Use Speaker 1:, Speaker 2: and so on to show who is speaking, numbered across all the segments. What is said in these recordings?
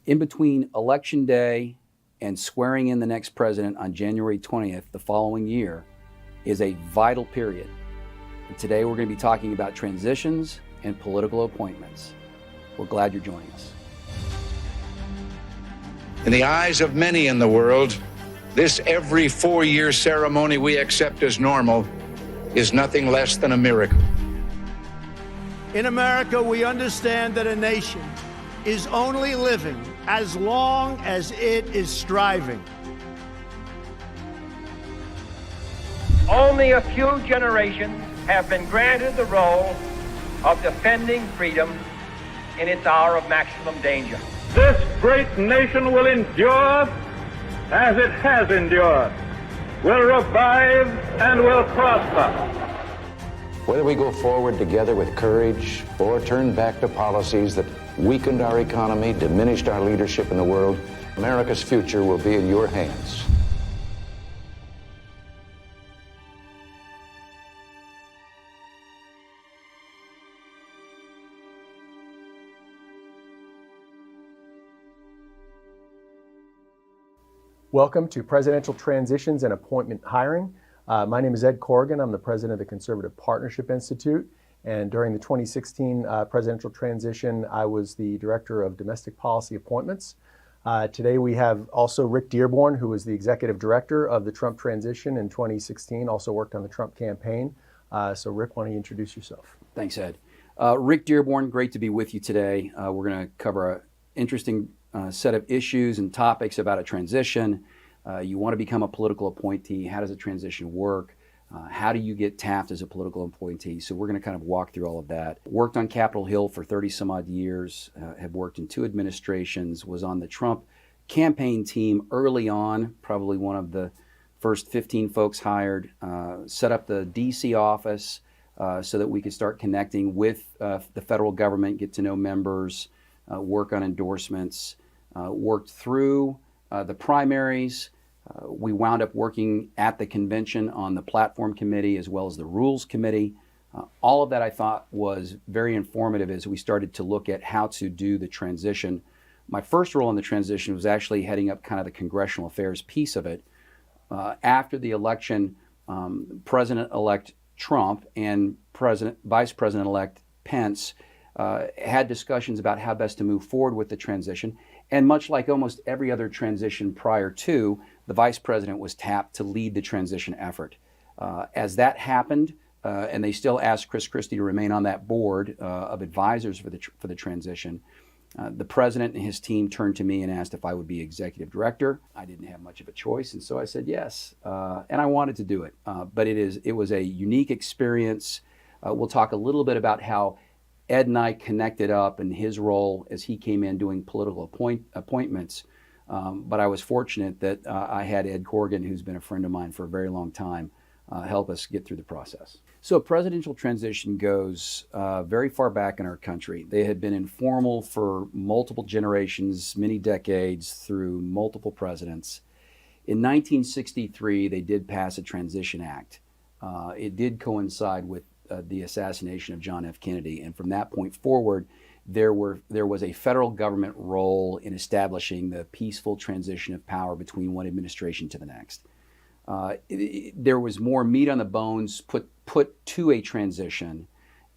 Speaker 1: In between Election Day and swearing in the next president on January 20th the following year is a vital period. And today we're going to be talking about transitions and political appointments. We're glad you're joining us.
Speaker 2: In the eyes of many in the world, this every 4-year ceremony we accept as normal is nothing less than a miracle.
Speaker 3: In America, we understand that a nation is only living as long as it is striving.
Speaker 4: Only a few generations have been granted the role of defending freedom in its hour of maximum danger.
Speaker 5: This great nation will endure as it has endured, will revive and will prosper.
Speaker 6: Whether we go forward together with courage or turn back to policies that weakened our economy, diminished our leadership in the world, America's future will be in your hands.
Speaker 7: Welcome to Presidential Transitions and Appointment Hiring. My name is Ed Corrigan. I'm the president of the Conservative Partnership Institute. And during the 2016 presidential transition, I was the director of domestic policy appointments. Today we have also Rick Dearborn, who was the executive director of the Trump transition in 2016, also worked on the Trump campaign. So Rick, why don't you introduce yourself?
Speaker 1: Thanks, Ed. Rick Dearborn, great to be with you today. We're going to cover an interesting set of issues and topics about a transition. You want to become a political appointee. How does a transition work? How do you get tapped as a political appointee? So we're going to kind of walk through all of that. Worked on Capitol Hill for 30 some odd years, have worked in 2 administrations, was on the Trump campaign team early on, probably one of the first 15 folks hired, set up the DC office so that we could start connecting with the federal government, get to know members, work on endorsements, worked through the primaries. We wound up working at the convention on the platform committee as well as the rules committee. All of that I thought was very informative as we started to look at how to do the transition. My first role in the transition was actually heading up kind of the congressional affairs piece of it. After the election, President-elect Trump and Vice President-elect Pence had discussions about how best to move forward with the transition. And much like almost every other transition prior to, the vice president was tapped to lead the transition effort. As that happened, and they still asked Chris Christie to remain on that board of advisors for the transition, the president and his team turned to me and asked if I would be executive director. I didn't have much of a choice, and so I said yes, and I wanted to do it. But it was a unique experience. We'll talk a little bit about how Ed and I connected up in his role as he came in doing political appointments. But I was fortunate that I had Ed Corrigan, who's been a friend of mine for a very long time, help us get through the process. So presidential transition goes very far back in our country. They had been informal for multiple generations, many decades, through multiple presidents. In 1963, they did pass a Transition Act. It did coincide with the assassination of John F. Kennedy. And from that point forward, there was a federal government role in establishing the peaceful transition of power between one administration to the next. There was more meat on the bones put to a transition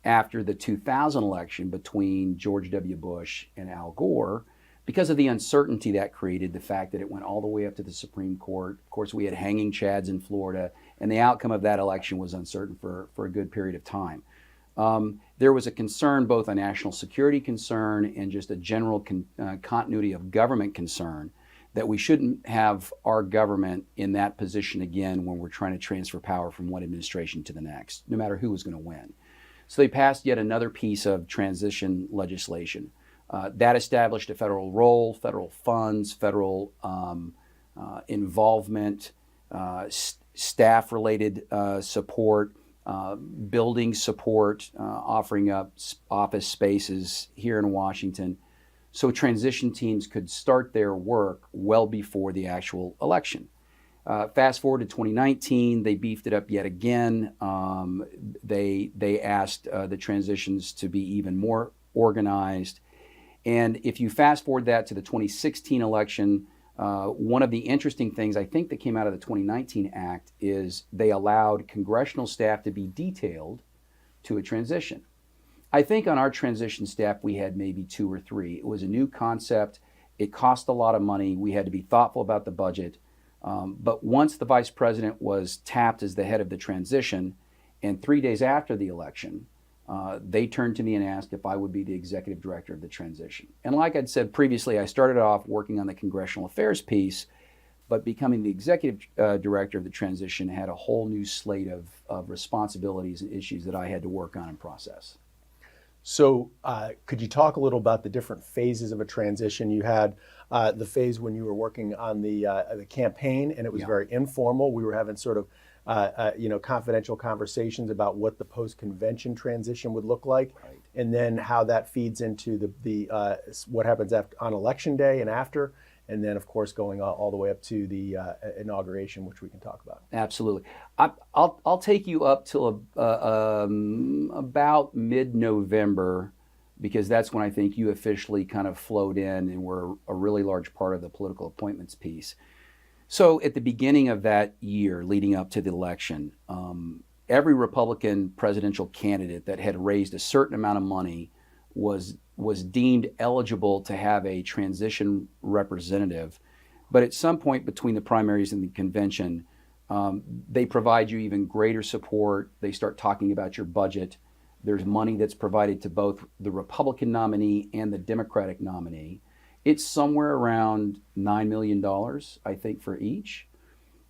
Speaker 1: after the 2000 election between George W. Bush and Al Gore because of the uncertainty that created, the fact that it went all the way up to the Supreme Court. Of course, we had hanging chads in Florida, and the outcome of that election was uncertain for a good period of time. There was a concern, both a national security concern and just a general continuity of government concern, that we shouldn't have our government in that position again when we're trying to transfer power from one administration to the next, no matter who was going to win. So they passed yet another piece of transition legislation. That established a federal role, federal funds, federal involvement, staff-related support, building support, offering up office spaces here in Washington, so transition teams could start their work well before the actual election. Fast forward to 2019, they beefed it up yet again. They asked the transitions to be even more organized. And if you fast forward that to the 2016 election, one of the interesting things I think that came out of the 2019 Act is they allowed congressional staff to be detailed to a transition. I think on our transition staff, we had maybe 2 or 3. It was a new concept. It cost a lot of money. We had to be thoughtful about the budget. But once the vice president was tapped as the head of the transition, and 3 days after the election, they turned to me and asked if I would be the executive director of the transition. And like I'd said previously, I started off working on the congressional affairs piece, but becoming the executive director of the transition had a whole new slate of responsibilities and issues that I had to work on and process.
Speaker 7: So could you talk a little about the different phases of a transition? You had the phase when you were working on the campaign, and it was very informal. We were having sort of confidential conversations about what the post-convention transition would look like, and then how that feeds into the what happens on election day and after, and then of course going all the way up to the inauguration, which we can talk about.
Speaker 1: Absolutely. I'll take you up till about mid-November, because that's when I think you officially kind of flowed in and were a really large part of the political appointments piece. So at the beginning of that year leading up to the election, every Republican presidential candidate that had raised a certain amount of money was deemed eligible to have a transition representative. But at some point between the primaries and the convention, they provide you even greater support. They start talking about your budget. There's money that's provided to both the Republican nominee and the Democratic nominee. It's somewhere around $9 million, I think, for each.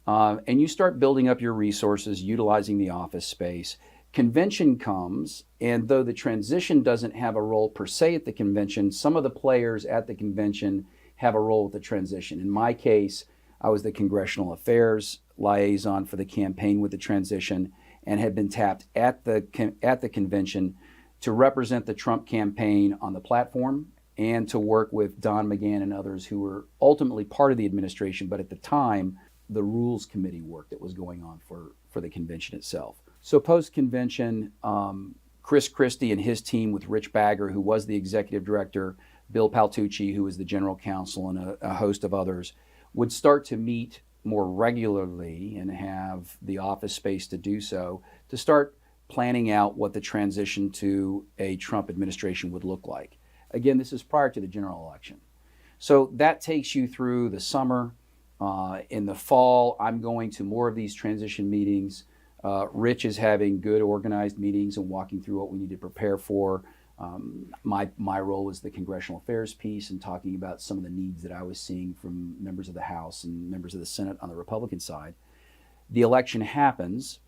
Speaker 1: And you start building up your resources, utilizing the office space. Convention comes, and though the transition doesn't have a role per se at the convention, some of the players at the convention have a role with the transition. In my case, I was the congressional affairs liaison for the campaign with the transition, and had been tapped at the convention to represent the Trump campaign on the platform and to work with Don McGahn and others who were ultimately part of the administration, but at the time, the Rules Committee work that was going on for the convention itself. So post-convention, Chris Christie and his team with Rich Bagger, who was the executive director, Bill Paltucci, who was the general counsel, and a host of others, would start to meet more regularly and have the office space to do so, to start planning out what the transition to a Trump administration would look like. Again, this is prior to the general election. So that takes you through the summer. In the fall, I'm going to more of these transition meetings. Rich is having good organized meetings and walking through what we need to prepare for. My role was the congressional affairs piece and talking about some of the needs that I was seeing from members of the House and members of the Senate on the Republican side. The election happens,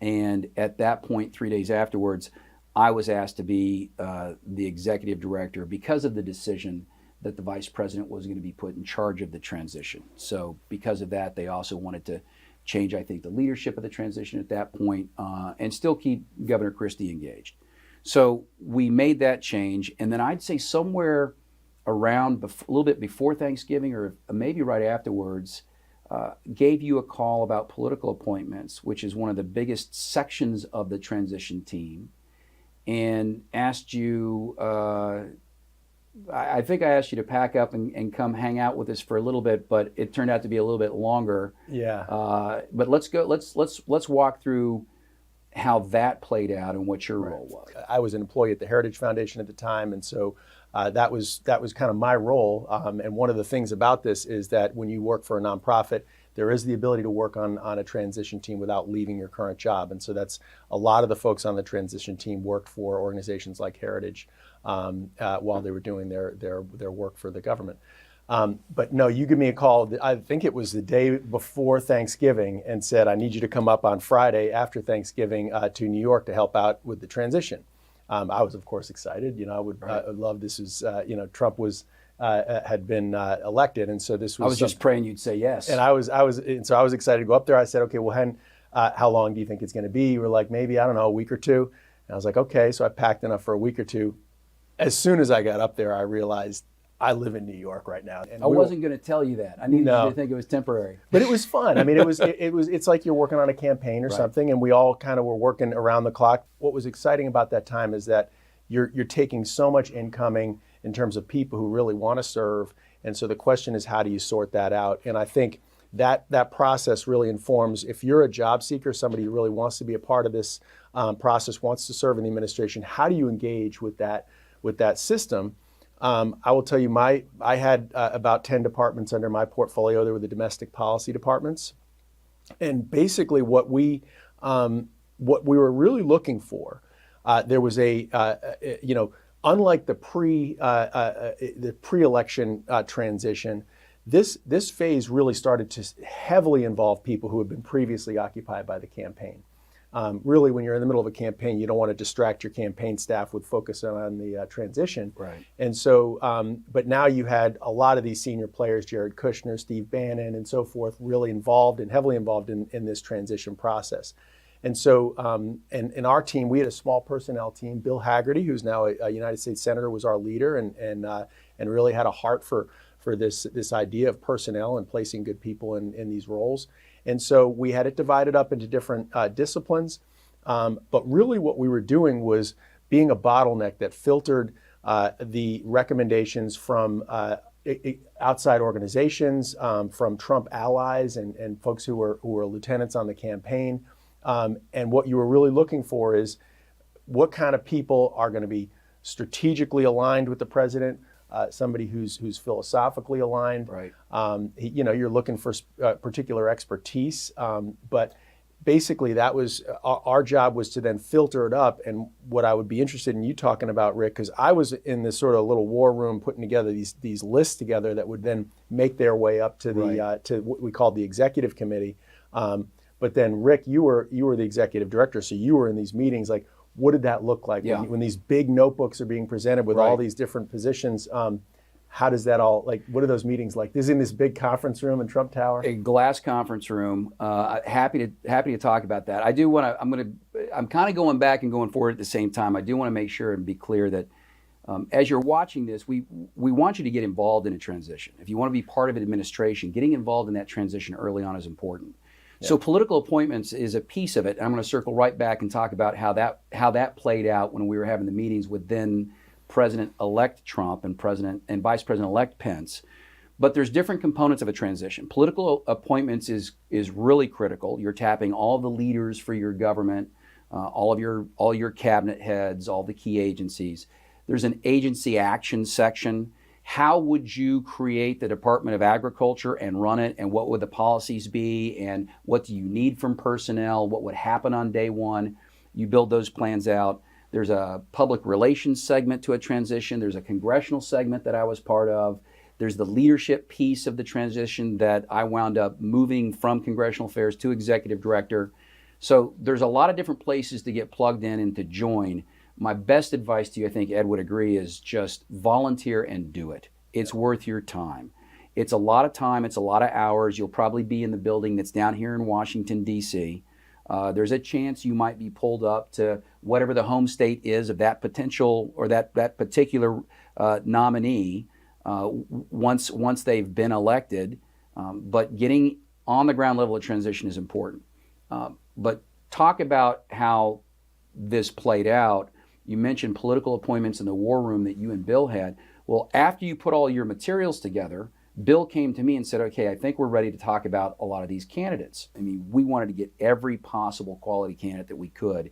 Speaker 1: and at that point, 3 days afterwards, I was asked to be the executive director because of the decision that the vice president was going to be put in charge of the transition. So because of that, they also wanted to change, I think, the leadership of the transition at that point, and still keep Governor Christie engaged. So we made that change, and then I'd say somewhere around a little bit before Thanksgiving or maybe right afterwards, gave you a call about political appointments, which is one of the biggest sections of the transition team, and asked you, I think I asked you to pack up and come hang out with us for a little bit, but it turned out to be a little bit longer.
Speaker 7: Yeah.
Speaker 1: But let's walk through how that played out and what your role was.
Speaker 7: I was an employee at the Heritage Foundation at the time, and so that was kind of my role. And one of the things about this is that when you work for a nonprofit, there is the ability to work on a transition team without leaving your current job. And so that's a lot of the folks on the transition team worked for organizations like Heritage while they were doing their work for the government. But no, you give me a call, I think it was the day before Thanksgiving, and said, I need you to come up on Friday after Thanksgiving to New York to help out with the transition. I was, of course, excited. I would love this. Was Trump had been elected, and so this was.
Speaker 1: I was just praying you'd say yes.
Speaker 7: And I was excited to go up there. I said, okay, well, Hen, how long do you think it's going to be? You were like, maybe, I don't know, a week or two. And I was like, okay. So I packed enough for a week or two. As soon as I got up there, I realized I live in New York right now. And
Speaker 1: I wasn't going to tell you that. I needed you to think it was temporary.
Speaker 7: But it was fun. I mean, it's like you're working on a campaign or something, and we all kind of were working around the clock. What was exciting about that time is that you're taking so much incoming in terms of people who really want to serve. And so the question is, how do you sort that out? And I think that process really informs, if you're a job seeker, somebody who really wants to be a part of this process, wants to serve in the administration, how do you engage with that system? I will tell you, I had about 10 departments under my portfolio. There were the domestic policy departments. And basically what we were really looking for, there was unlike the pre-election transition, this phase really started to heavily involve people who had been previously occupied by the campaign. Really, when you're in the middle of a campaign, you don't want to distract your campaign staff with focus on the transition.
Speaker 1: Right.
Speaker 7: And so, but now you had a lot of these senior players, Jared Kushner, Steve Bannon, and so forth, really involved and heavily involved in this transition process. And so, and in our team, we had a small personnel team. Bill Haggerty, who's now a United States Senator, was our leader, and really had a heart for this idea of personnel and placing good people in these roles. And so we had it divided up into different disciplines. But really what we were doing was being a bottleneck that filtered the recommendations from outside organizations, from Trump allies and folks who were lieutenants on the campaign. And what you were really looking for is what kind of people are going to be strategically aligned with the president, somebody who's philosophically aligned.
Speaker 1: Right.
Speaker 7: You're looking for particular expertise, but basically that was our job, was to then filter it up. And what I would be interested in you talking about, Rick, because I was in this sort of little war room putting together these lists together that would then make their way up to the to what we called the executive committee. But then, Rick, you were the executive director, so you were in these meetings. Like, what did that look like when these big notebooks are being presented with all these different positions? How does that all, like, what are those meetings like? This is in this big conference room in Trump Tower?
Speaker 1: A glass conference room. Happy to talk about that. I do want to. I'm kind of going back and going forward at the same time. I do want to make sure and be clear that as you're watching this, we want you to get involved in a transition. If you want to be part of an administration, getting involved in that transition early on is important. Yeah. So political appointments is a piece of it. I'm going to circle right back and talk about how that played out when we were having the meetings with then President-elect Trump and Vice President-elect Pence. But there's different components of a transition. Political appointments is really critical. You're tapping all the leaders for your government, all your cabinet heads, all the key agencies. There's an agency action section. How would you create the Department of Agriculture and run it, and what would the policies be, and what do you need from personnel, what would happen on day one? You build those plans out. There's a public relations segment to a transition. There's a congressional segment that I was part of. There's the leadership piece of the transition that I wound up moving from congressional affairs to executive director. So there's a lot of different places to get plugged in and to join. My best advice to you, I think Ed would agree, is just volunteer and do it. It's worth your time. It's a lot of time. It's a lot of hours. You'll probably be in the building that's down here in Washington, D.C. There's a chance you might be pulled up to whatever the home state is of that potential or that particular nominee once they've been elected. But getting on the ground level of transition is important. But talk about how this played out. You mentioned political appointments in the war room that you and Bill had. Well, after you put all your materials together, Bill came to me and said, okay, I think we're ready to talk about a lot of these candidates. I mean, we wanted to get every possible quality candidate that we could,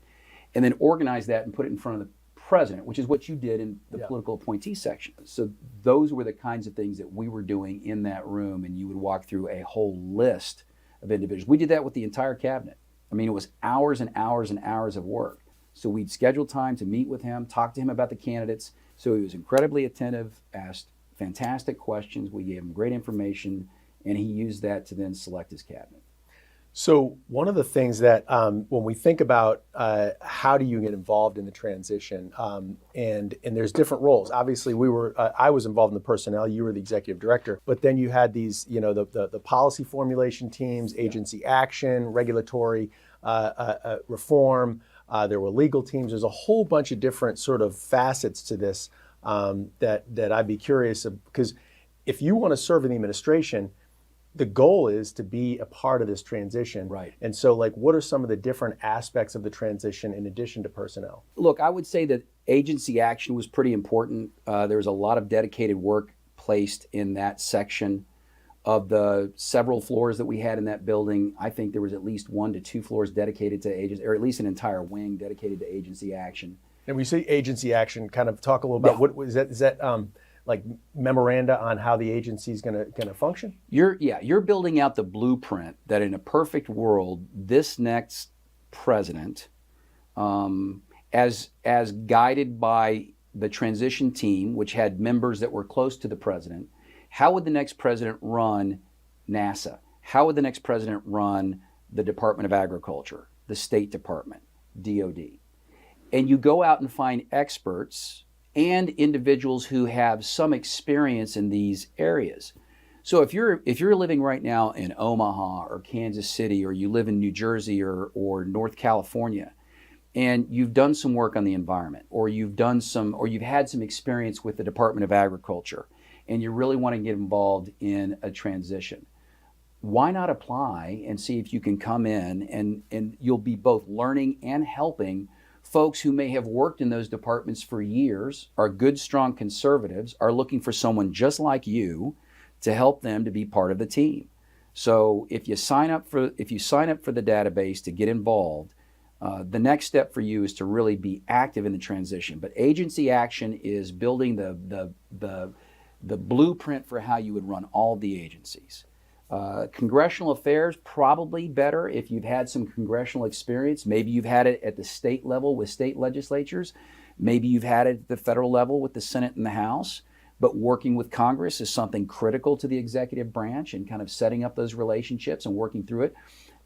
Speaker 1: and then organize that and put it in front of the president, which is what you did in the political appointee section. So those were the kinds of things that we were doing in that room, and you would walk through a whole list of individuals. We did that with the entire cabinet. I mean, it was hours and hours and hours of work. So we'd schedule time to meet with him, talk to him about the candidates. So he was incredibly attentive, asked fantastic questions. We gave him great information, and he used that to then select his cabinet.
Speaker 7: So one of the things that when we think about how do you get involved in the transition, and there's different roles. Obviously, I was involved in the personnel. You were the executive director, but then you had these, the policy formulation teams, agency action, regulatory reform. There were legal teams. There's a whole bunch of different sort of facets to this that I'd be curious of, because if you want to serve in the administration, the goal is to be a part of this transition.
Speaker 1: Right.
Speaker 7: And so, like, what are some of the different aspects of the transition in addition to personnel?
Speaker 1: Look, I would say that Agency action was pretty important. There was a lot of dedicated work placed in that section. Of the several floors that we had in that building, I think there was at least 1 to 2 floors dedicated to agency, or at least an entire wing dedicated to agency action.
Speaker 7: And we say agency action, kind of talk a little about what is that? Is that like memoranda on how the agency is going to function?
Speaker 1: You're building out the blueprint that in a perfect world, this next president, as guided by the transition team, which had members that were close to the president. How would the next president run NASA? How would the next president run the Department of Agriculture, the State Department, DOD? And you go out and find experts and individuals who have some experience in these areas. So if you're living right now in Omaha or Kansas City, or you live in New Jersey or North California, and you've done some work on the environment, or you've had some experience with the Department of Agriculture, and you really want to get involved in a transition, why not apply and see if you can come in and you'll be both learning and helping folks who may have worked in those departments for years, are good, strong conservatives, are looking for someone just like you to help them to be part of the team. So if you sign up for the database to get involved, the next step for you is to really be active in the transition. But agency action is building the blueprint for how you would run all the agencies. Congressional affairs, probably better if you've had some congressional experience. Maybe you've had it at the state level with state legislatures. Maybe you've had it at the federal level with the Senate and the House. But working with Congress is something critical to the executive branch, and kind of setting up those relationships and working through it.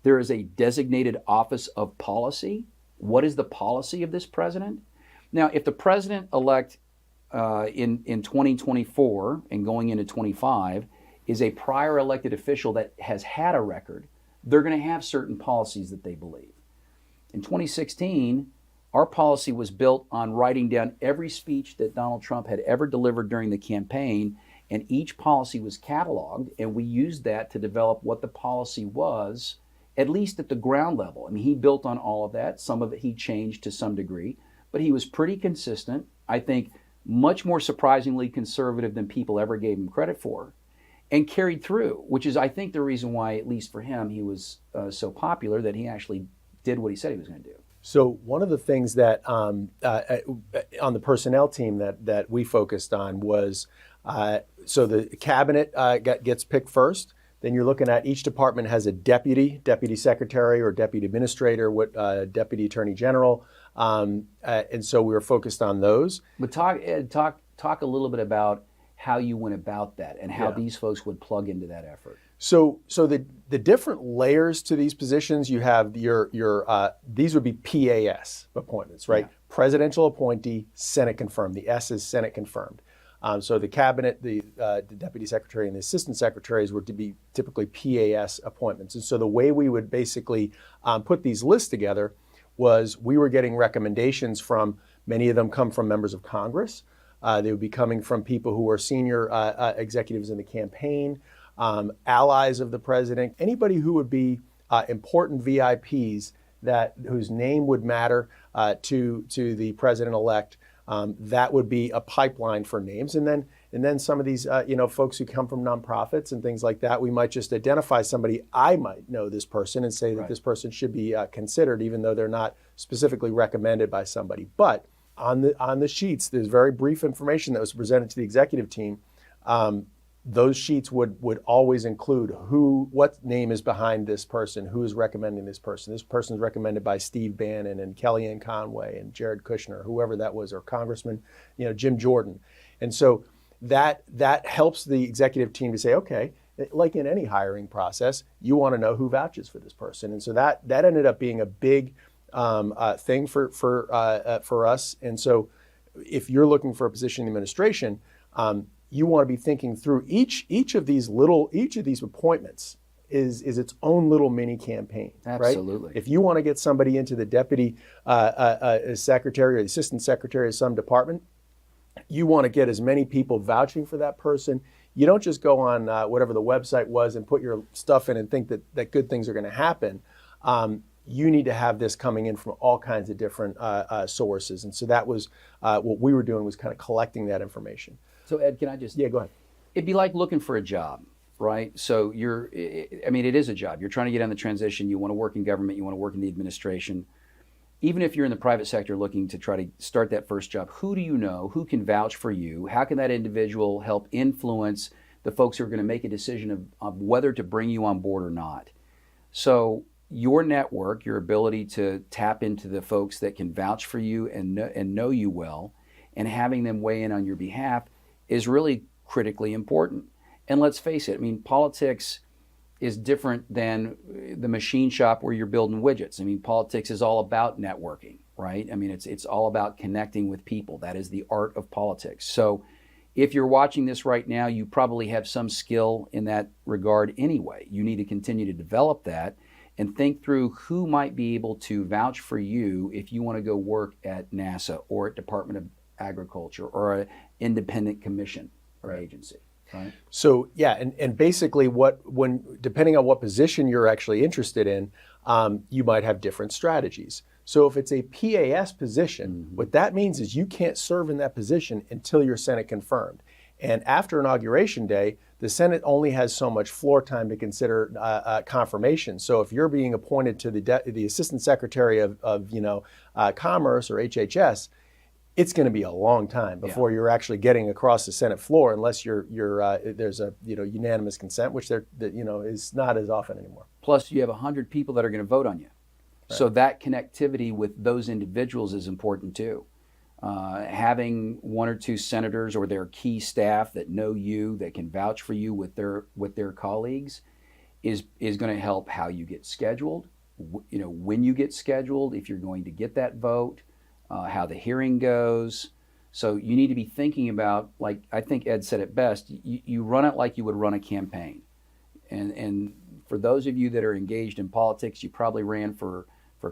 Speaker 1: There is a designated office of policy. What is the policy of this president? Now, if the president-elect in 2024 and going into 25 is a prior elected official that has had a record, they're going to have certain policies that they believe. In 2016, our policy was built on writing down every speech that Donald Trump had ever delivered during the campaign, and each policy was cataloged, and we used that to develop what the policy was, at least at the ground level. I mean, he built on all of that. Some of it he changed to some degree, but he was pretty consistent. I think much more surprisingly conservative than people ever gave him credit for, and carried through, which is, I think, the reason why, at least for him, he was so popular, that he actually did what he said he was going to do.
Speaker 7: So one of the things that on the personnel team that we focused on was, so the cabinet gets picked first. Then you're looking at each department has a deputy secretary or deputy administrator, deputy attorney general, and so we were focused on those.
Speaker 1: But talk a little bit about how you went about that and how these folks would plug into that effort.
Speaker 7: So the different layers to these positions, you have these would be PAS appointments, right? Yeah. Presidential appointee, Senate confirmed. The S is Senate confirmed. So the cabinet, the deputy secretary, and the assistant secretaries were to be typically PAS appointments. And so the way we would basically put these lists together was we were getting recommendations from, many of them come from members of Congress. They would be coming from people who are senior executives in the campaign, allies of the president, anybody who would be important VIPs whose name would matter to the president-elect. That would be a pipeline for names, and then some of these folks who come from nonprofits and things like that. We might just identify somebody. I might know this person and say that this person should be considered, even though they're not specifically recommended by somebody. But on the sheets, there's very brief information that was presented to the executive team. Those sheets would always include what name is behind this person, who is recommending this person. This person is recommended by Steve Bannon and Kellyanne Conway and Jared Kushner, whoever that was, or Congressman, Jim Jordan. And so that helps the executive team to say, okay, like in any hiring process, you want to know who vouches for this person. And so that ended up being a big thing for us. And so if you're looking for a position in the administration, you want to be thinking through each of these appointments is its own little mini campaign.
Speaker 1: Absolutely.
Speaker 7: Right? If you want to get somebody into the deputy secretary or the assistant secretary of some department, you want to get as many people vouching for that person. You don't just go on whatever the website was and put your stuff in and think that good things are going to happen. you need to have this coming in from all kinds of different sources. And so that was what we were doing, was kind of collecting that information.
Speaker 1: So Ed, can I just?
Speaker 7: Yeah, go ahead.
Speaker 1: It'd be like looking for a job, right? So it is a job. You're trying to get on the transition. You want to work in government. You want to work in the administration. Even if you're in the private sector looking to try to start that first job, who do you know? Who can vouch for you? How can that individual help influence the folks who are going to make a decision of whether to bring you on board or not? So your network, your ability to tap into the folks that can vouch for you and know you well, and having them weigh in on your behalf is really critically important. And let's face it, I mean, politics is different than the machine shop where you're building widgets. I mean, politics is all about networking, right? I mean, it's all about connecting with people. That is the art of politics. So if you're watching this right now, you probably have some skill in that regard anyway. You need to continue to develop that and think through who might be able to vouch for you if you want to go work at NASA or at Department of Agriculture or an independent commission or agency. Right.
Speaker 7: So yeah, and basically depending on what position you're actually interested in, you might have different strategies. So if it's a PAS position, what that means is you can't serve in that position until you're Senate confirmed. And after Inauguration Day, the Senate only has so much floor time to consider confirmation. So if you're being appointed to the Assistant Secretary of Commerce or HHS, it's going to be a long time before you're actually getting across the Senate floor, unless there's a unanimous consent, which is not as often anymore.
Speaker 1: Plus, you have 100 people that are going to vote on you, so that connectivity with those individuals is important too. Having one or two senators or their key staff that know you, that can vouch for you with their colleagues, is going to help how you get scheduled. When you get scheduled, if you're going to get that vote. How the hearing goes. So you need to be thinking about, like I think Ed said it best, you run it like you would run a campaign. And for those of you that are engaged in politics, you probably ran for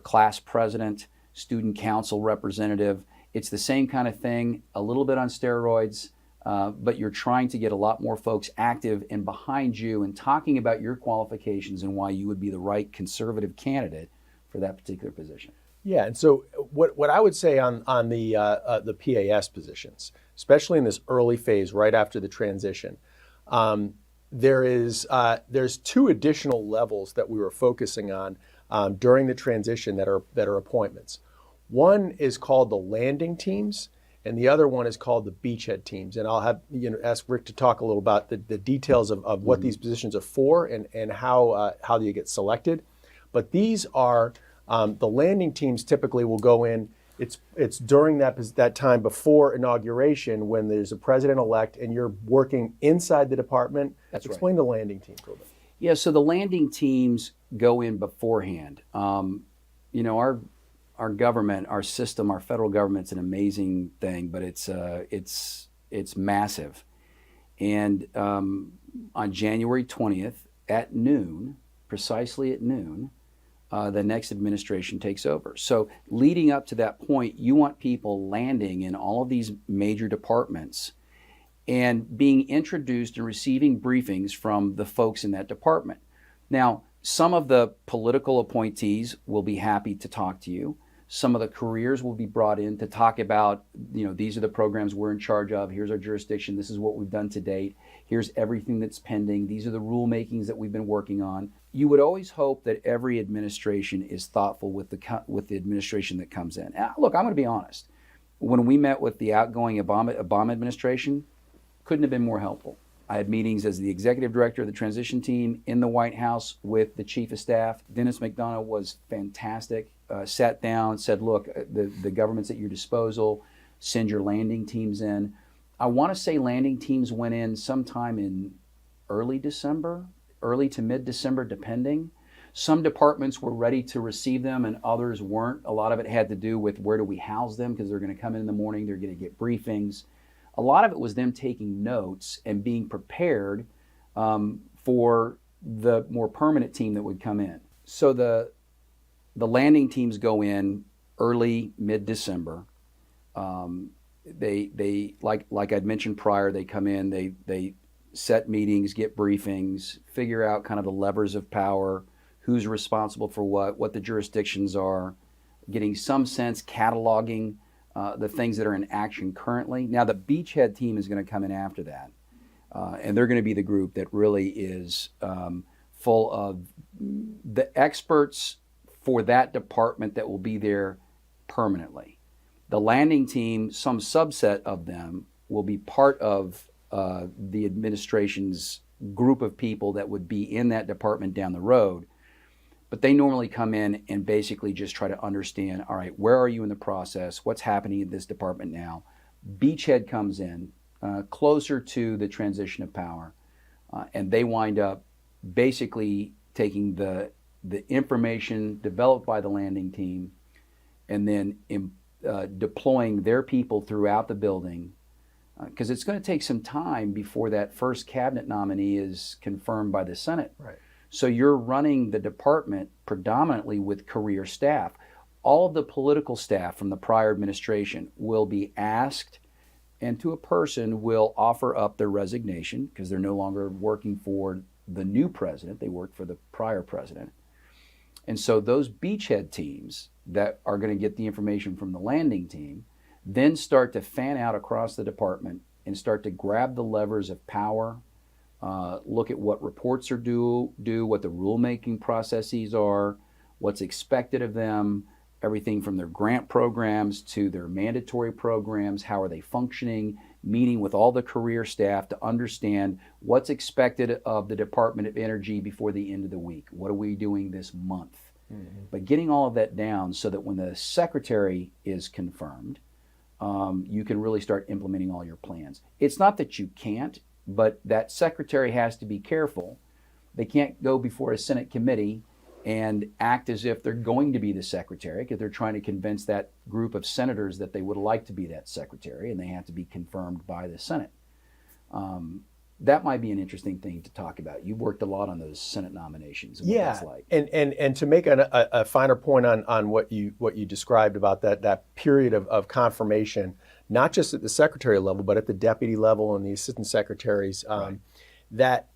Speaker 1: class president, student council representative. It's the same kind of thing, a little bit on steroids, but you're trying to get a lot more folks active and behind you and talking about your qualifications and why you would be the right conservative candidate for that particular position.
Speaker 7: Yeah, and so what I would say on the PAS positions, especially in this early phase right after the transition, there's two additional levels that we were focusing on during the transition that are appointments. One is called the landing teams, and the other one is called the beachhead teams. And I'll have ask Rick to talk a little about the details of what these positions are for and how you get selected. But these are the landing teams typically will go in. It's during that time before inauguration when there's a president-elect and you're working inside the department.
Speaker 1: That's
Speaker 7: Explain
Speaker 1: right.
Speaker 7: the landing teams a little bit.
Speaker 1: Yeah, so the landing teams go in beforehand. Our government, our system, our federal government's an amazing thing, but it's massive. And on January 20th at noon, precisely at noon, the next administration takes over. So leading up to that point, you want people landing in all of these major departments and being introduced and receiving briefings from the folks in that department. Now, some of the political appointees will be happy to talk to you. Some of the careers will be brought in to talk about, these are the programs we're in charge of. Here's our jurisdiction. This is what we've done to date. Here's everything that's pending. These are the rulemakings that we've been working on. You would always hope that every administration is thoughtful with the administration that comes in. Look, I'm going to be honest. When we met with the outgoing Obama administration, couldn't have been more helpful. I had meetings as the executive director of the transition team in the White House with the chief of staff. Dennis McDonough was fantastic. Sat down, said, look, the government's at your disposal. Send your landing teams in. I want to say landing teams went in sometime in early to mid-December, depending. Some departments were ready to receive them and others weren't. A lot of it had to do with where do we house them, because they're going to come in the morning, they're going to get briefings. A lot of it was them taking notes and being prepared for the more permanent team that would come in. So the landing teams go in early, mid-December. They like I'd mentioned prior, they come in, they set meetings, get briefings, figure out kind of the levers of power, who's responsible for what the jurisdictions are, getting some sense, cataloging the things that are in action currently. Now, the beachhead team is going to come in after that, and they're going to be the group that really is full of the experts for that department that will be there permanently. The landing team, some subset of them, will be part of the administration's group of people that would be in that department down the road. But they normally come in and basically just try to understand, all right, where are you in the process? What's happening in this department now? Beachhead comes in closer to the transition of power, and they wind up basically taking the information developed by the landing team and then deploying their people throughout the building, because it's going to take some time before that first cabinet nominee is confirmed by the Senate.
Speaker 7: Right.
Speaker 1: So you're running the department predominantly with career staff. All of the political staff from the prior administration will be asked, and to a person will offer up their resignation because they're no longer working for the new president. They work for the prior president. And so those beachhead teams that are going to get the information from the landing team then start to fan out across the department and start to grab the levers of power, look at what reports are due, what the rulemaking processes are, what's expected of them, everything from their grant programs to their mandatory programs, how are they functioning, meeting with all the career staff to understand what's expected of the Department of Energy before the end of the week. What are we doing this month? Mm-hmm. But getting all of that down so that when the secretary is confirmed, you can really start implementing all your plans. It's not that you can't, but that secretary has to be careful. They can't go before a Senate committee and act as if they're going to be the secretary, because they're trying to convince that group of senators that they would like to be that secretary, and they have to be confirmed by the Senate. That might be an interesting thing to talk about. You've worked a lot on those Senate nominations and what that's like.
Speaker 7: And to make a finer point on what you described about that period of confirmation, not just at the secretary level, but at the deputy level and the assistant secretaries, right, that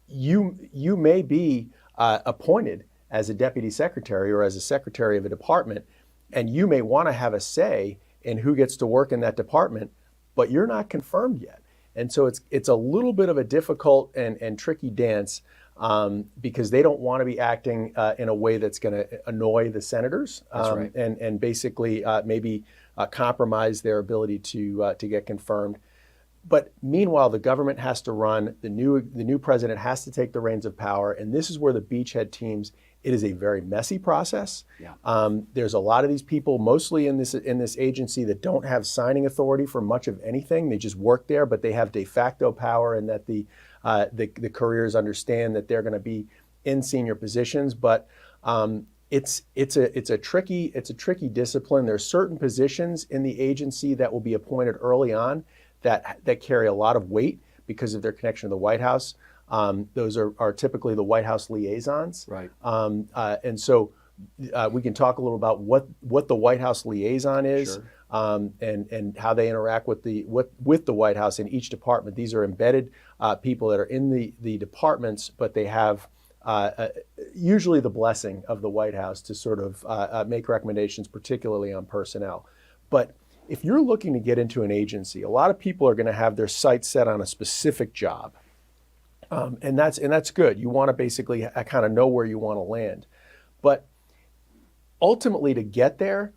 Speaker 7: you may be appointed as a deputy secretary or as a secretary of a department, and you may want to have a say in who gets to work in that department, but you're not confirmed yet. And so it's a little bit of a difficult and tricky dance because they don't want to be acting in a way that's going to annoy the senators,
Speaker 1: right,
Speaker 7: and basically maybe compromise their ability to get confirmed. But meanwhile, the government has to run. The new president has to take the reins of power, and this is where the beachhead teams. It is a very messy process.
Speaker 1: Yeah.
Speaker 7: There's a lot of these people, mostly in this agency, that don't have signing authority for much of anything. They just work there, but they have de facto power, and that the careers understand that they're going to be in senior positions. But it's a tricky discipline. There's certain positions in the agency that will be appointed early on that carry a lot of weight because of their connection to the White House. Those are typically the White House liaisons.
Speaker 1: Right.
Speaker 7: And so we can talk a little about what the White House liaison is,
Speaker 1: Sure,
Speaker 7: and how they interact with the White House in each department. These are embedded people that are in the departments, but they have usually the blessing of the White House to sort of make recommendations, particularly on personnel. But if you're looking to get into an agency, a lot of people are going to have their sights set on a specific job. And that's good. You want to basically kind of know where you want to land. But ultimately, to get there,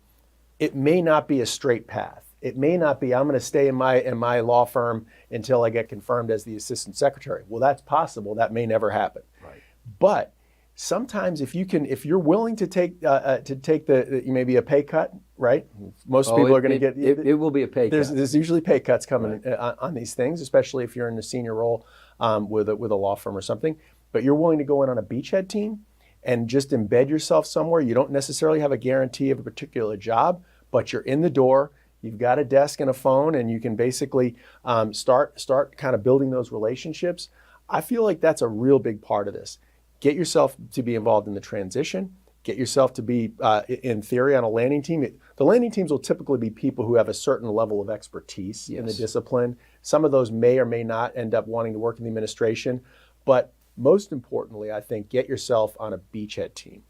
Speaker 7: it may not be a straight path. It may not be, I'm going to stay in my law firm until I get confirmed as the assistant secretary. Well, that's possible. That may never happen.
Speaker 1: right.
Speaker 7: But sometimes if you're willing to take maybe a pay cut, right? Most people are going to get.
Speaker 1: It will be a pay cut.
Speaker 7: There's usually pay cuts coming on these things, especially if you're in a senior role with a law firm or something. But you're willing to go in on a beachhead team and just embed yourself somewhere. You don't necessarily have a guarantee of a particular job, but you're in the door. You've got a desk and a phone, and you can basically start kind of building those relationships. I feel like that's a real big part of this. Get yourself to be involved in the transition. Get yourself to be, in theory, on a landing team. The landing teams will typically be people who have a certain level of expertise in the discipline. Some of those may or may not end up wanting to work in the administration, but most importantly, I think get yourself on a beachhead team,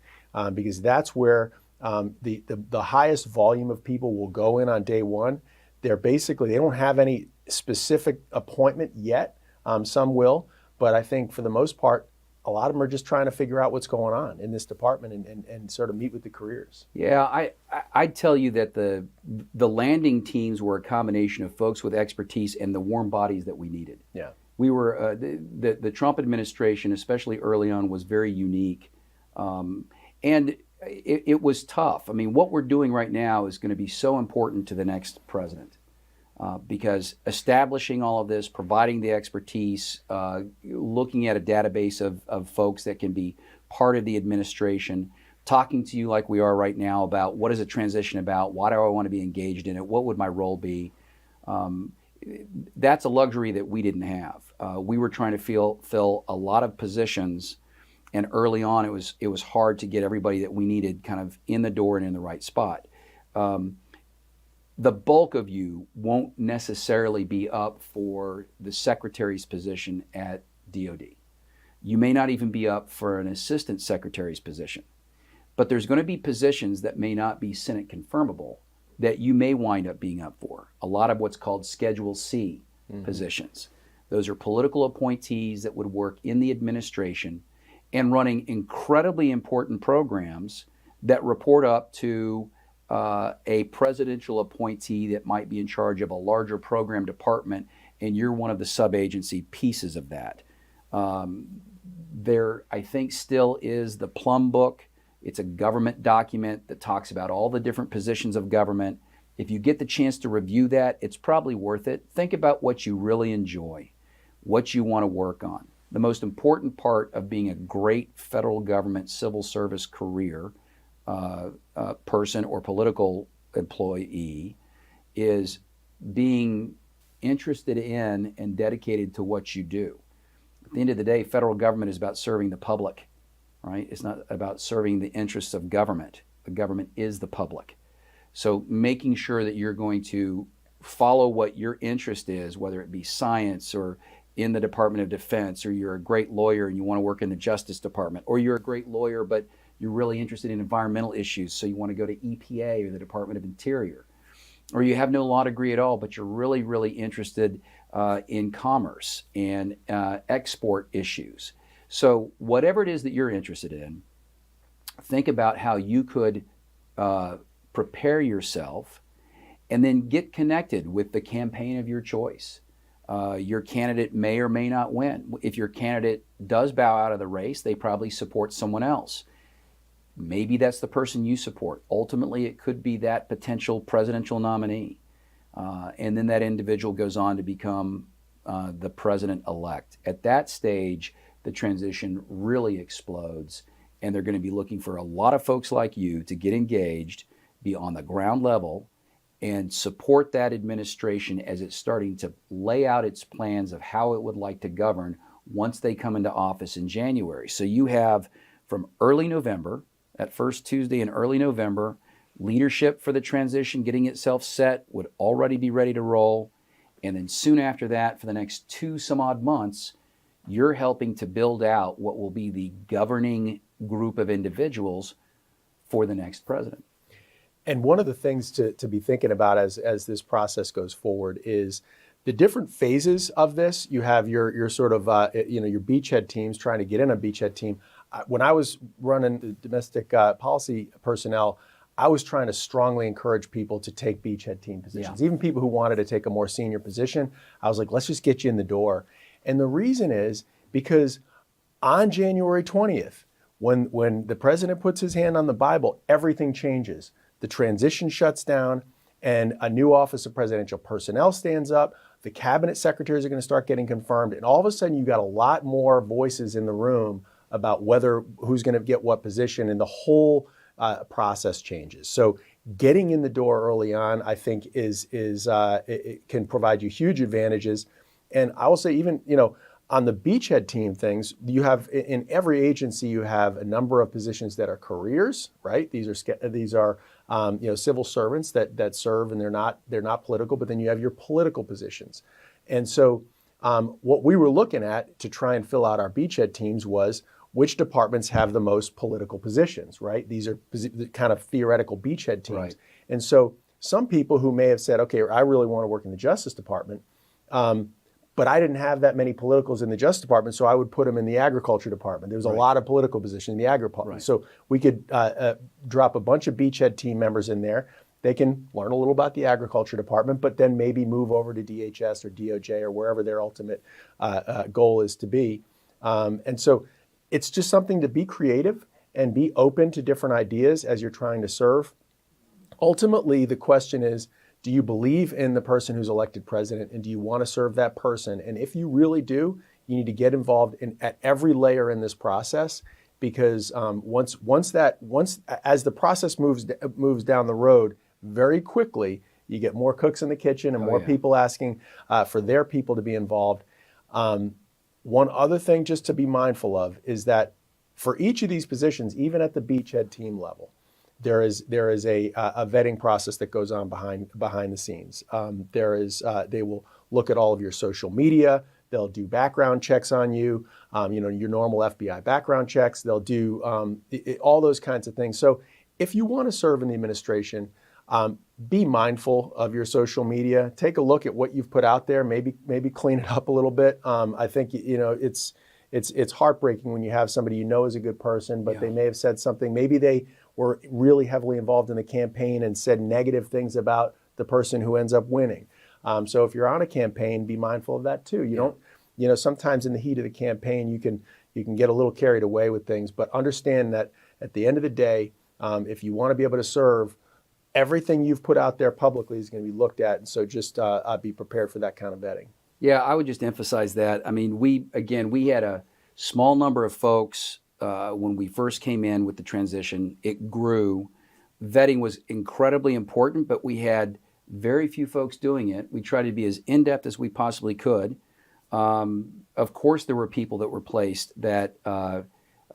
Speaker 7: because that's where the highest volume of people will go in on day one. They don't have any specific appointment yet. Some will, but I think for the most part, a lot of them are just trying to figure out what's going on in this department and sort of meet with the careers.
Speaker 1: Yeah, I'd tell you that the landing teams were a combination of folks with expertise and the warm bodies that we needed.
Speaker 7: Yeah.
Speaker 1: We were the Trump administration, especially early on, was very unique, and it was tough. I mean, what we're doing right now is going to be so important to the next president, because establishing all of this, providing the expertise, looking at a database of folks that can be part of the administration, talking to you like we are right now about what is a transition about, why do I want to be engaged in it, what would my role be. That's a luxury that we didn't have. We were trying to fill a lot of positions, and early on it was hard to get everybody that we needed kind of in the door and in the right spot. The bulk of you won't necessarily be up for the secretary's position at DOD. You may not even be up for an assistant secretary's position, but there's going to be positions that may not be Senate confirmable that you may wind up being up for. A lot of what's called Schedule C positions. Those are political appointees that would work in the administration and running incredibly important programs that report up to a presidential appointee that might be in charge of a larger program department, and you're one of the sub-agency pieces of that. There, I think, still is the Plum Book. It's a government document that talks about all the different positions of government. If you get the chance to review that, it's probably worth it. Think about what you really enjoy, what you want to work on. The most important part of being a great federal government civil service career person or political employee is being interested in and dedicated to what you do. At the end of the day, federal government is about serving the public. Right? It's not about serving the interests of government. The government is the public. So making sure that you're going to follow what your interest is, whether it be science or in the Department of Defense, or you're a great lawyer and you want to work in the Justice Department, or you're a great lawyer but you're really interested in environmental issues, so you want to go to EPA or the Department of Interior, or you have no law degree at all but you're really, really interested in commerce and export issues. So whatever it is that you're interested in, think about how you could prepare yourself and then get connected with the campaign of your choice. Your candidate may or may not win. If your candidate does bow out of the race, they probably support someone else. Maybe that's the person you support. Ultimately, it could be that potential presidential nominee. And then that individual goes on to become the president-elect. At that stage, the transition really explodes, and they're going to be looking for a lot of folks like you to get engaged, be on the ground level, and support that administration as it's starting to lay out its plans of how it would like to govern once they come into office in January. So you have from early November, that first Tuesday in early November, leadership for the transition getting itself set would already be ready to roll. And then soon after that, for the next 2 some odd months, you're helping to build out what will be the governing group of individuals for the next president.
Speaker 7: And one of the things to be thinking about as this process goes forward is the different phases of this. You have your sort of your beachhead teams trying to get in a beachhead team. When I was running the domestic policy personnel, I was trying to strongly encourage people to take beachhead team positions. Yeah. Even people who wanted to take a more senior position, I was like, let's just get you in the door. And the reason is because on January 20th, when the president puts his hand on the Bible, everything changes. The transition shuts down and a new Office of Presidential Personnel stands up. The cabinet secretaries are going to start getting confirmed. And all of a sudden, you've got a lot more voices in the room about who's going to get what position, and the whole process changes. So getting in the door early on, I think, it can provide you huge advantages. And I will say, even on the beachhead team things, you have in every agency you have a number of positions that are careers, right? These are civil servants that serve, and they're not political. But then you have your political positions, and so What we were looking at to try and fill out our beachhead teams was which departments have the most political positions, right? These are kind of theoretical beachhead teams.
Speaker 1: Right.
Speaker 7: And so some people who may have said, okay, I really want to work in the Justice Department, but I didn't have that many politicals in the Justice Department, so I would put them in the Agriculture Department. There was a lot of political positions in the Agri Department.
Speaker 1: Right.
Speaker 7: So we could drop a bunch of beachhead team members in there. They can learn a little about the Agriculture Department, but then maybe move over to DHS or DOJ or wherever their ultimate goal is to be. And so it's just something to be creative and be open to different ideas as you're trying to serve. Ultimately, the question is, do you believe in the person who's elected president, and do you want to serve that person? And if you really do, you need to get involved at every layer in this process, because as the process moves down the road, very quickly you get more cooks in the kitchen and more people asking for their people to be involved. One other thing just to be mindful of is that for each of these positions, even at the beachhead team level, there is a vetting process that goes on behind the scenes. They will look at all of your social media. They'll do background checks on you. Your normal FBI background checks. They'll do all those kinds of things. So if you want to serve in the administration, be mindful of your social media. Take a look at what you've put out there. Maybe clean it up a little bit. I think it's heartbreaking when you have somebody you know is a good person, but they may have said something. Maybe they were really heavily involved in the campaign and said negative things about the person who ends up winning. So if you're on a campaign, be mindful of that too. You don't, sometimes in the heat of the campaign, you can get a little carried away with things, but understand that at the end of the day, if you want to be able to serve, everything you've put out there publicly is going to be looked at. And so just be prepared for that kind of vetting.
Speaker 1: Yeah, I would just emphasize that. I mean, we had a small number of folks when we first came in with the transition. It grew. Vetting was incredibly important, but we had very few folks doing it. We tried to be as in-depth as we possibly could. Of course, there were people that were placed that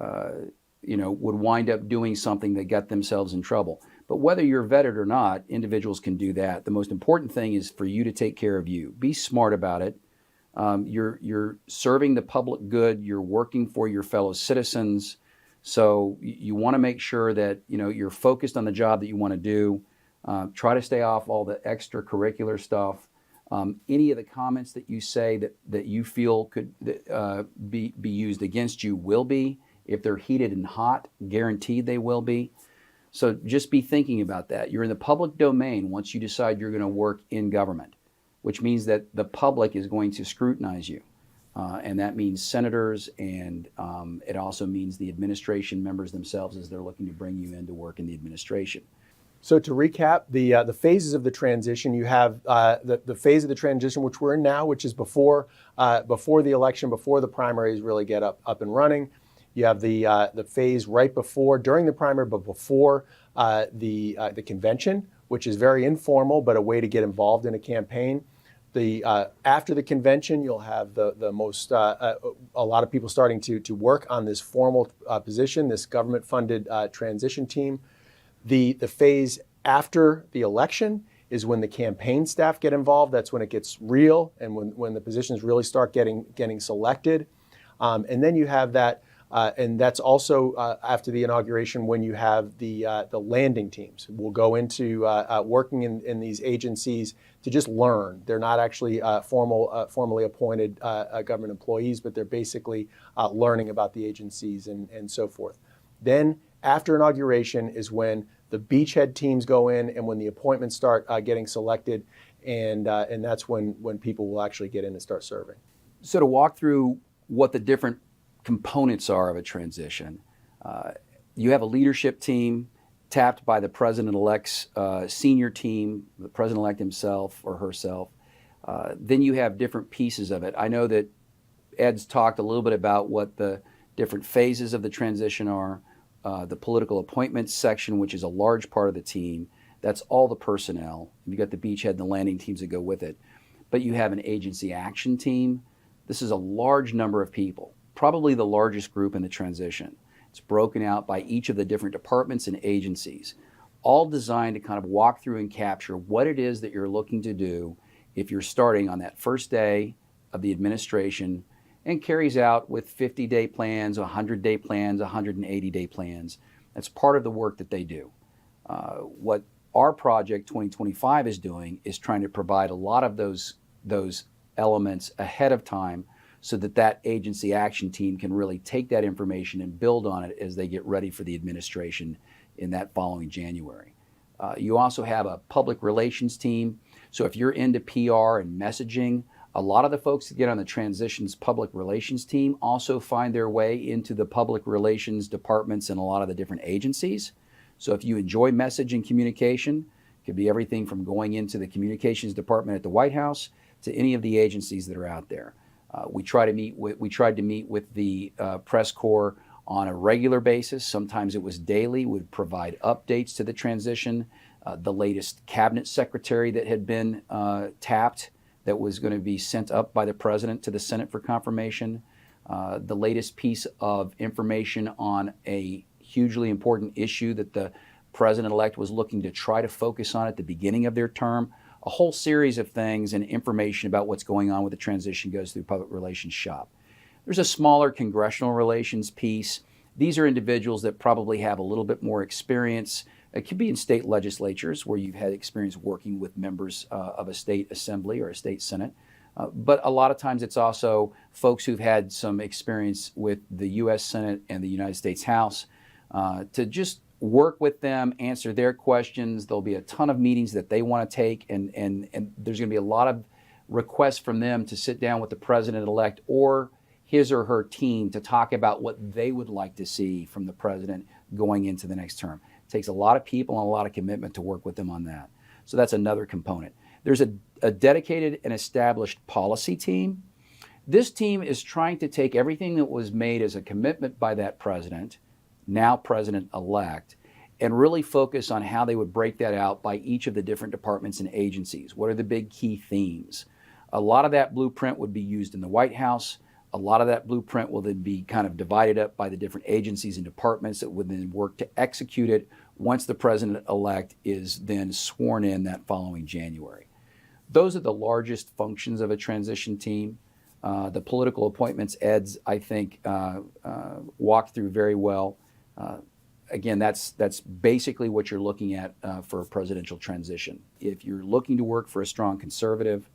Speaker 1: would wind up doing something that got themselves in trouble. But whether you're vetted or not, individuals can do that. The most important thing is for you to take care of you. Be smart about it. You're serving the public good. You're working for your fellow citizens. So you want to make sure that you're focused on the job that you want to do. Try to stay off all the extracurricular stuff. Any of the comments that you say that you feel could be used against you will be. If they're heated and hot, guaranteed they will be. So just be thinking about that. You're in the public domain once you decide you're going to work in government, which means that the public is going to scrutinize you. And that means senators, and it also means the administration members themselves as they're looking to bring you in to work in the administration.
Speaker 7: So to recap, the phases of the transition, you have the phase of the transition, which we're in now, which is before the election, before the primaries really get up and running. You have the phase right during the primary, but before the convention, which is very informal, but a way to get involved in a campaign. After the convention, you'll have a lot of people starting to work on this formal position, this government-funded transition team. The phase after the election is when the campaign staff get involved. That's when it gets real, and when the positions really start getting selected. And then you have that. And that's also after the inauguration when you have the landing teams. We'll go into working in these agencies to just learn. They're not actually formally appointed government employees, but they're basically learning about the agencies and so forth. Then after inauguration is when the beachhead teams go in and when the appointments start getting selected, and that's when people will actually get in and start serving.
Speaker 1: So to walk through what the different components are of a transition. You have a leadership team tapped by the president-elect's senior team, the president-elect himself or herself. Then you have different pieces of it. I know that Ed's talked a little bit about what the different phases of the transition are. The political appointments section, which is a large part of the team. That's all the personnel. You've got the beachhead and the landing teams that go with it. But you have an agency action team. This is a large number of people. Probably the largest group in the transition. It's broken out by each of the different departments and agencies, all designed to kind of walk through and capture what it is that you're looking to do if you're starting on that first day of the administration and carries out with 50-day plans, 100-day plans, 180-day plans. That's part of the work that they do. What our project 2025 is doing is trying to provide a lot of those elements ahead of time so that that agency action team can really take that information and build on it as they get ready for the administration in that following January. You also have a public relations team. So if you're into PR and messaging, a lot of the folks that get on the transitions public relations team also find their way into the public relations departments in a lot of the different agencies. So if you enjoy message and communication, it could be everything from going into the communications department at the White House to any of the agencies that are out there. We tried to meet with the press corps on a regular basis. Sometimes it was daily. We'd provide updates to the transition. The latest cabinet secretary that had been tapped that was going to be sent up by the president to the Senate for confirmation. The latest piece of information on a hugely important issue that the president-elect was looking to try to focus on at the beginning of their term. A whole series of things and information about what's going on with the transition goes through public relations shop. There's a smaller congressional relations piece. These are individuals that probably have a little bit more experience. It could be in state legislatures where you've had experience working with members of a state assembly or a state senate. But a lot of times it's also folks who've had some experience with the U.S. Senate and the United States House to just work with them, answer their questions. There'll be a ton of meetings that they want to take, and there's going to be a lot of requests from them to sit down with the president-elect or his or her team to talk about what they would like to see from the president going into the next term. It takes a lot of people and a lot of commitment to work with them on that. So that's another component. There's a dedicated and established policy team. This team is trying to take everything that was made as a commitment by that president, now president-elect, and really focus on how they would break that out by each of the different departments and agencies. What are the big key themes? A lot of that blueprint would be used in the White House. A lot of that blueprint will then be kind of divided up by the different agencies and departments that would then work to execute it once the president-elect is then sworn in that following January. Those are the largest functions of a transition team. The political appointments Ed's, I think, walked through very well. Again, that's basically what you're looking at for a presidential transition. If you're looking to work for a strong conservative,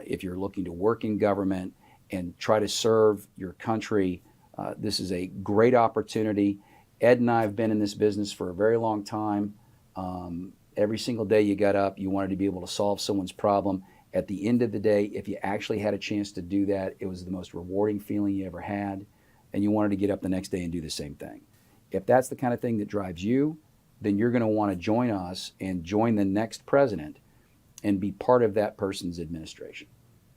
Speaker 1: if you're looking to work in government and try to serve your country, this is a great opportunity. Ed and I have been in this business for a very long time. Every single day you got up, you wanted to be able to solve someone's problem. At the end of the day, if you actually had a chance to do that, it was the most rewarding feeling you ever had, and you wanted to get up the next day and do the same thing. If that's the kind of thing that drives you, then you're going to want to join us and join the next president and be part of that person's administration.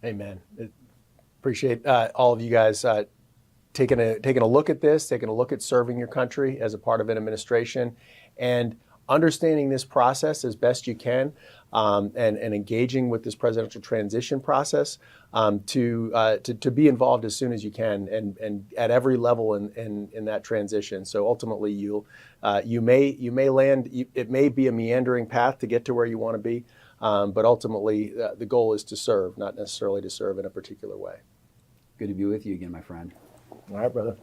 Speaker 7: Amen. Appreciate all of you guys taking a look at this, taking a look at serving your country as a part of an administration, and understanding this process as best you can, and engaging with this presidential transition process to be involved as soon as you can and at every level in that transition. So ultimately, you may land. It may be a meandering path to get to where you want to be, but ultimately the goal is to serve, not necessarily to serve in a particular way.
Speaker 1: Good to be with you again, my friend.
Speaker 7: All right, brother.